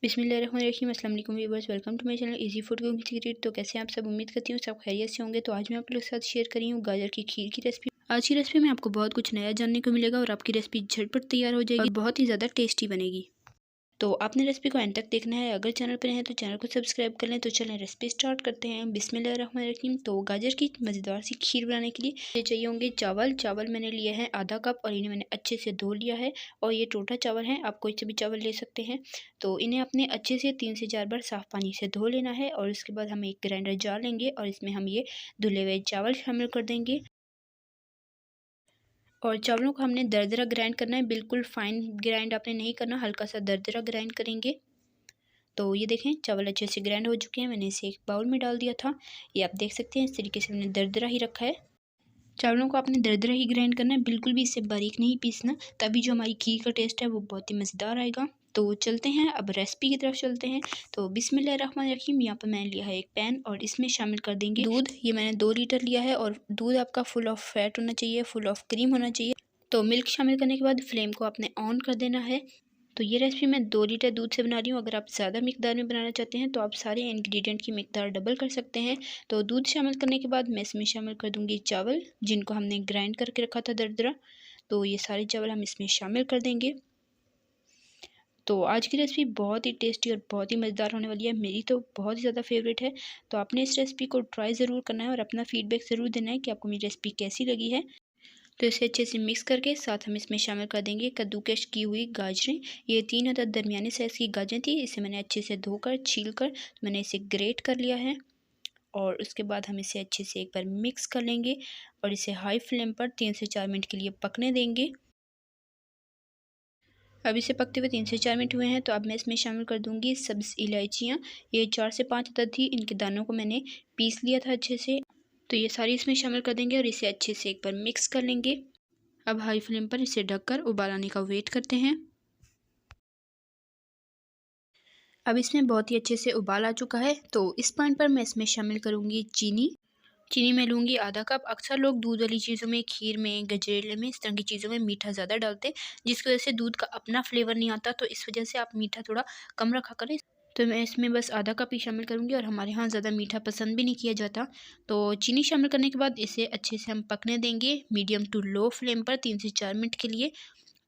बिस्मिल्लाहिर्रहमानिर्रहीम। अस्सलाम वालेकुम viewers, welcome to my channel easy food cooking secret. तो कैसे हैं आप सब? उम्मीद करती हूँ सब खैरियत से होंगे। तो आज मैं आप लोगों के साथ शेयर करी हूँ गाजर की खीर की रेसिपी। आज की रेसिपी में आपको बहुत कुछ नया जानने को मिलेगा और आपकी रेसिपी झटपट तैयार हो जाएगी और बहुत ही ज़्यादा टेस्टी बनेगी। तो आपने रेसिपी को एंड तक देखना है। अगर चैनल पर हैं तो चैनल को सब्सक्राइब कर लें। तो चलें रेसिपी स्टार्ट करते हैं। बिस्मिल्लाहिर्रहमानिर्रहीम। तो गाजर की मज़ेदार सी खीर बनाने के लिए ये चाहिए होंगे चावल मैंने लिए हैं आधा कप और इन्हें मैंने अच्छे से धो लिया है। और ये टोटा चावल हैं, आप कोई से भी चावल ले सकते हैं। तो इन्हें अपने अच्छे से 3 से 4 बार साफ़ पानी से धो लेना है। और उसके बाद हम एक ग्राइंडर जार लेंगे और इसमें हम ये धुले हुए चावल शामिल कर देंगे। और चावलों को हमने दरदरा ग्राइंड करना है, बिल्कुल फाइन ग्राइंड आपने नहीं करना, हल्का सा दरदरा ग्राइंड करेंगे। तो ये देखें चावल अच्छे से ग्राइंड हो चुके हैं। मैंने इसे एक बाउल में डाल दिया था। ये आप देख सकते हैं इस तरीके से मैंने दरदरा ही रखा है। चावलों को आपने दरदरा ही ग्राइंड करना है, बिल्कुल भी इससे बारीक नहीं पीसना, तभी जो हमारी खीर का टेस्ट है वो बहुत ही मज़ेदार आएगा। तो चलते हैं अब रेसिपी की तरफ चलते हैं। तो बिस्मिल्लाहिर्रहमानिर्रहीम। यहाँ पर मैंने लिया है एक पैन और इसमें शामिल कर देंगे दूध। ये मैंने 2 लीटर लिया है और दूध आपका फुल ऑफ फैट होना चाहिए, फुल ऑफ क्रीम होना चाहिए। तो मिल्क शामिल करने के बाद फ्लेम को आपने ऑन कर देना है। तो ये रेसिपी मैं 2 लीटर दूध से बना रही हूँ। अगर आप ज़्यादा मिकदार में बनाना चाहते हैं तो आप सारे इंग्रेडिएंट की मिकदार डबल कर सकते हैं। तो दूध शामिल करने के बाद मैं इसमें शामिल कर दूँगी चावल, जिनको हमने ग्राइंड करके रखा था दरदरा। तो ये सारे चावल हम इसमें शामिल कर देंगे। तो आज की रेसिपी बहुत ही टेस्टी और बहुत ही मज़ेदार होने वाली है। मेरी तो बहुत ही ज़्यादा फेवरेट है। तो आपने इस रेसिपी को ट्राई ज़रूर करना है और अपना फीडबैक ज़रूर देना है कि आपको मेरी रेसिपी कैसी लगी है। तो इसे अच्छे से मिक्स करके साथ हम इसमें शामिल कर देंगे कद्दूकश की हुई गाजरें। ये 3 अदद दरमियाने साइज़ की गाजरें थी। इसे मैंने अच्छे से धोकर छील कर मैंने इसे ग्रेट कर लिया है। और उसके बाद हम इसे अच्छे से एक बार मिक्स कर लेंगे और इसे हाई फ्लेम पर 3 से 4 मिनट के लिए पकने देंगे। अब इसे पकते हुए 3 से 4 मिनट हुए हैं। तो अब मैं इसमें शामिल कर दूंगी सब्ज़ इलायचियाँ। ये 4 से 5 अदद थी। इनके दानों को मैंने पीस लिया था अच्छे से। तो ये सारी इसमें शामिल कर देंगे और इसे अच्छे से एक बार मिक्स कर लेंगे। अब हाई फ्लेम पर इसे ढककर उबाल आने का वेट करते हैं। अब इसमें बहुत ही अच्छे से उबाल आ चुका है। तो इस पॉइंट पर मैं इसमें शामिल करूँगी चीनी। चीनी मैं लूँगी आधा कप। अक्सर लोग दूध वाली चीज़ों में, खीर में, गजरेले में, इस तरह की चीज़ों में मीठा ज़्यादा डालते हैं, जिसकी वजह से दूध का अपना फ्लेवर नहीं आता। तो इस वजह से आप मीठा थोड़ा कम रखा करें। तो मैं इसमें बस आधा कप ही शामिल करूँगी और हमारे यहाँ ज़्यादा मीठा पसंद भी नहीं किया जाता। तो चीनी शामिल करने के बाद इसे अच्छे से हम पकने देंगे मीडियम टू लो फ्लेम पर 3 से 4 मिनट के लिए।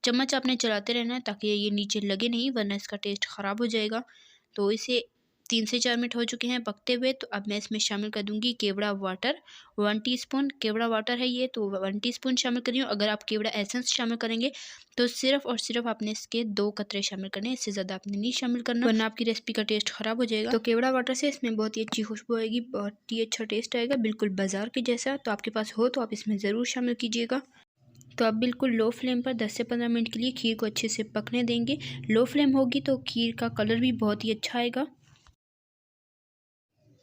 चम्मच आपने चलाते रहना है ताकि ये नीचे लगे नहीं, वरना इसका टेस्ट ख़राब हो जाएगा। तो इसे 3 से 4 मिनट हो चुके हैं पकते हुए। तो अब मैं इसमें शामिल कर दूँगी केवड़ा वाटर। 1 टीस्पून केवड़ा वाटर है ये, तो 1 टीस्पून शामिल कर रही हूँ। अगर आप केवड़ा एसेंस शामिल करेंगे तो सिर्फ़ और सिर्फ़ आपने इसके 2 कतरे शामिल करने हैं, इससे ज़्यादा आपने नहीं शामिल करना, वरना आपकी रेसिपी का टेस्ट ख़राब हो जाएगा। तो केवड़ा वाटर से इसमें बहुत ही अच्छी खुशबू आएगी, बहुत ही अच्छा टेस्ट आएगा, बिल्कुल बाज़ार के जैसा। तो आपके पास हो तो आप इसमें ज़रूर शामिल कीजिएगा। तो आप बिल्कुल लो फ्लेम पर 10 से 15 मिनट के लिए खीर को अच्छे से पकने देंगे। लो फ्लेम होगी तो खीर का कलर भी बहुत ही अच्छा आएगा।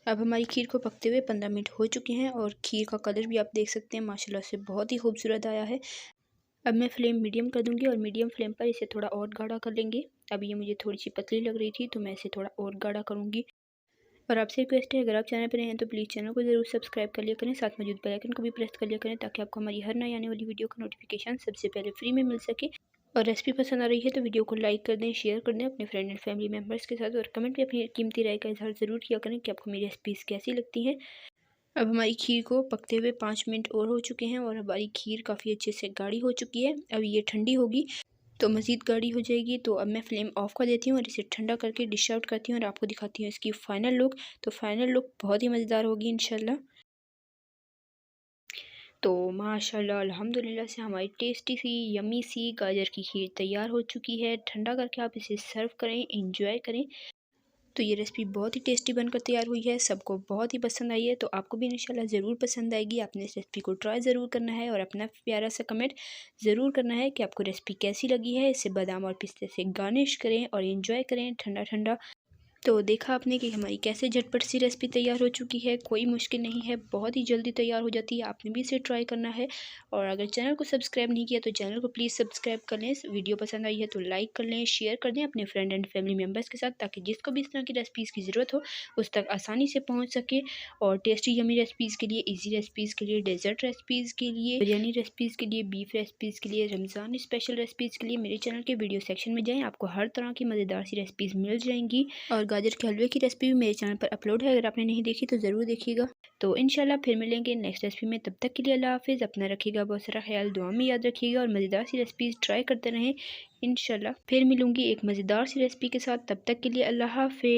अब हमारी खीर को पकते हुए 15 मिनट हो चुके हैं और खीर का कलर भी आप देख सकते हैं माशाल्लाह से बहुत ही खूबसूरत आया है। अब मैं फ्लेम मीडियम कर दूंगी और मीडियम फ्लेम पर इसे थोड़ा और गाढ़ा कर लेंगे। अब ये मुझे थोड़ी सी पतली लग रही थी तो मैं इसे थोड़ा और गाढ़ा करूँगी। और आपसे रिक्वेस्ट है, अगर आप चैनल पर नए हैं तो प्लीज़ चैनल को ज़रूर सब्सक्राइब कर लिया करें, साथ मौजूद बेल आइकन को भी प्रेस कर लिया करें ताकि आपको हमारी हर नई आने वाली वीडियो का नोटिफिकेशन सबसे पहले फ्री में मिल सके। और रेसिपी पसंद आ रही है तो वीडियो को लाइक कर दें, शेयर कर दें अपने फ्रेंड एंड फैमिली मेम्बर्स के साथ और कमेंट में अपनी कीमती राय का इजहार ज़रूर किया करें कि आपको मेरी रेसिपीज़ कैसी लगती हैं। अब हमारी खीर को पकते हुए 5 मिनट और हो चुके हैं और हमारी खीर काफ़ी अच्छे से गाढ़ी हो चुकी है। अब ये ठंडी होगी तो मज़ीद गाढ़ी हो जाएगी। तो अब मैं फ्लेम ऑफ कर देती हूँ और इसे ठंडा करके डिश आउट करती हूँ और आपको दिखाती हूँ इसकी फ़ाइनल लुक। तो फ़ाइनल लुक बहुत ही मज़ेदार होगी इंशाल्लाह। तो माशाल्लाह अल्हम्दुलिल्लाह से हमारी टेस्टी सी यम्मी सी गाजर की खीर तैयार हो चुकी है। ठंडा करके आप इसे सर्व करें, एंजॉय करें। तो ये रेसिपी बहुत ही टेस्टी बनकर तैयार हुई है, सबको बहुत ही पसंद आई है। तो आपको भी इंशाल्लाह ज़रूर पसंद आएगी। आपने इस रेसिपी को ट्राई ज़रूर करना है और अपना प्यारा सा कमेंट ज़रूर करना है कि आपको रेसिपी कैसी लगी है। इसे बादाम और पिस्ते से गार्निश करें और एंजॉय करें ठंडा ठंडा। तो देखा आपने कि हमारी कैसे झटपट सी रेसिपी तैयार हो चुकी है। कोई मुश्किल नहीं है, बहुत ही जल्दी तैयार हो जाती है। आपने भी इसे ट्राई करना है। और अगर चैनल को सब्सक्राइब नहीं किया तो चैनल को प्लीज़ सब्सक्राइब कर लें। वीडियो पसंद आई है तो लाइक कर लें, शेयर कर दें अपने फ्रेंड एंड फैमिली मेम्बर्स के साथ, ताकि जिसको भी इस तरह की रेसिपीज़ की ज़रूरत हो उस तक आसानी से पहुँच सके। और टेस्टी यमी रेसिपीज़ के लिए, ईजी रेसिपीज़ के लिए, डेजर्ट रेसिपीज़ के लिए, बिरयानी रेसिपीज़ के लिए, बीफ रेसिपीज़ के लिए, रमज़ान स्पेशल रेसिपीज़ के लिए मेरे चैनल के वीडियो सेक्शन में जाएँ। आपको हर तरह की मज़ेदार सी रेसिपीज़ मिल जाएंगी। और गाजर के हलवे की रेसिपी भी मेरे चैनल पर अपलोड है, अगर आपने नहीं देखी तो ज़रूर देखिएगा। तो इंशाल्लाह फिर मिलेंगे नेक्स्ट रेसिपी में। तब तक के लिए अल्लाह हाफ़िज़। अपना रखिएगा बहुत सारा ख्याल, दुआ में याद रखिएगा और मज़ेदार सी रेसिपीज़ ट्राई करते रहें। इंशाल्लाह फिर मिलूँगी एक मज़ेदार सी रेसिपी के साथ। तब तक के लिए अल्लाह हाफ़िज़।